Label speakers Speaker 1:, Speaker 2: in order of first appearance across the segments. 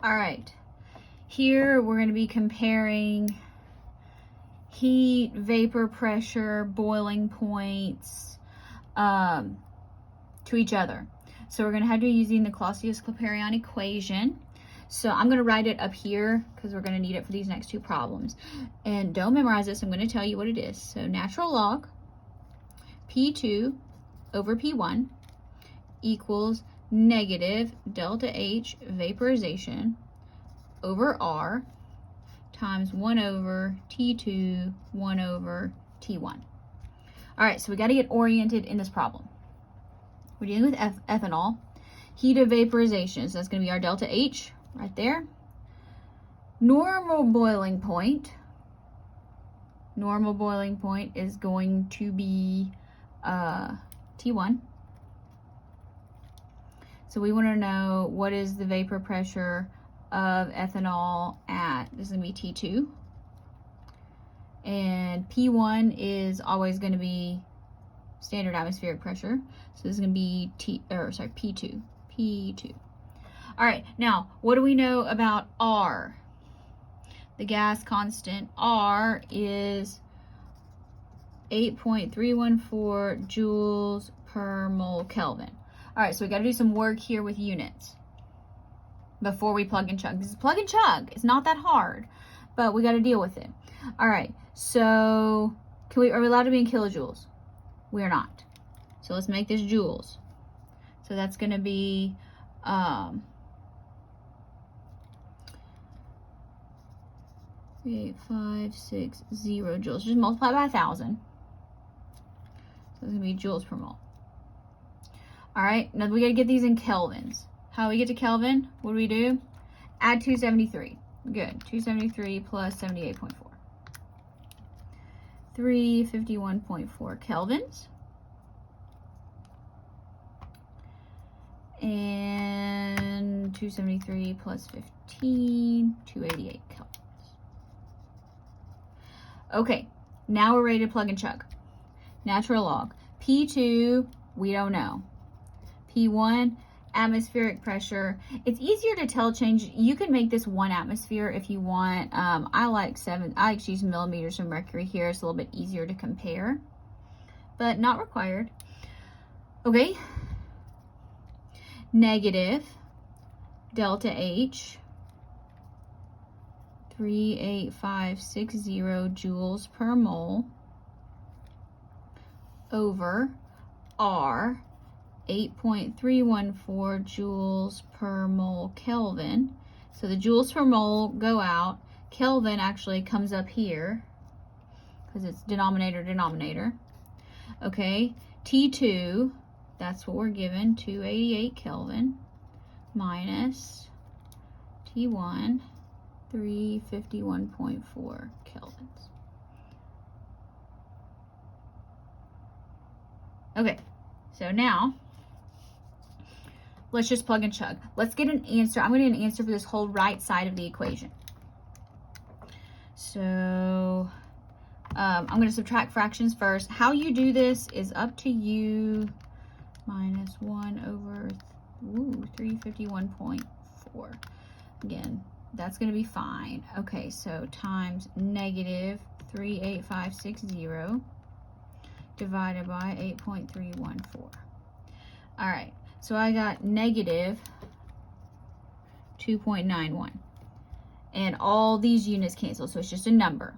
Speaker 1: All right, here we're going to be comparing heat, vapor pressure, boiling points to each other. So we're going to have to be using the Clausius-Clapeyron equation. So I'm going to write it up here because we're going to need it for these next two problems. And don't memorize this. I'm going to tell you what it is. So natural log P2 over P1 equals negative delta H vaporization over R times 1 over T2, 1 over T1. All right, so we got to get oriented in this problem. We're dealing with ethanol. Heat of vaporization, so that's going to be our delta H right there. Normal boiling point is going to be T1. So we want to know what is the vapor pressure of ethanol at, this is going to be T2. And P1 is always going to be standard atmospheric pressure. So this is going to be P2. All right, now what do we know about R? The gas constant R is 8.314 joules per mole Kelvin. All right, so we got to do some work here with units before we plug and chug. This is plug and chug. It's not that hard, but we got to deal with it. All right, so are we allowed to be in kilojoules? We are not. So let's make this joules. So that's going to be 8,560 joules. Just multiply by 1,000. So it's going to be joules per mole. All right, now we got to get these in kelvins. How do we get to Kelvin? What do we do? Add 273. Good. 273 plus 78.4. 351.4 kelvins. And 273 plus 15, 288 kelvins. Okay, now we're ready to plug and chug. Natural log. P2, we don't know. P1, atmospheric pressure. It's easier to tell change. You can make this 1 atmosphere if you want. I like to use millimeters of mercury here. It's a little bit easier to compare, but not required. Okay. Negative delta H 38560 joules per mole over R 8.314 joules per mole Kelvin. So the joules per mole go out. Kelvin actually comes up here because it's denominator. Okay, T2, that's what we're given, 288 Kelvin minus T1, 351.4 kelvins. Okay, so now let's just plug and chug. Let's get an answer. I'm going to get an answer for this whole right side of the equation. So I'm going to subtract fractions first. How you do this is up to you. Minus 1 over 351.4. Again, that's going to be fine. Okay, so times negative 38560 divided by 8.314. All right, so I got negative 2.91. And all these units cancel, so it's just a number.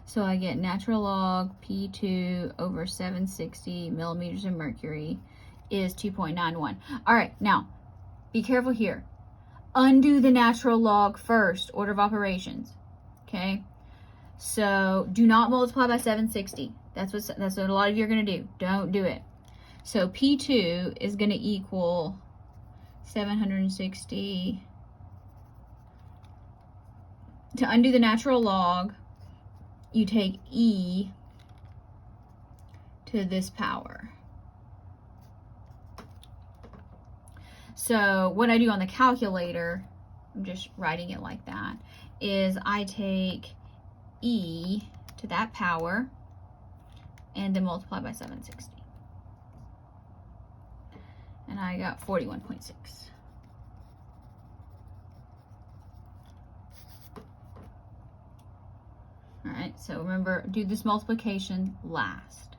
Speaker 1: So I get natural log P2 over 760 millimeters of mercury is 2.91. All right, now be careful here. Undo the natural log first, order of operations. Okay, so do not multiply by 760. That's what a lot of you are going to do. Don't do it. So P2 is going to equal 760. To undo the natural log, you take e to this power. So what I do on the calculator, I'm just writing it like that, is I take e to that power and then multiply by 760. And I got 41.6. right? So remember, do this multiplication last.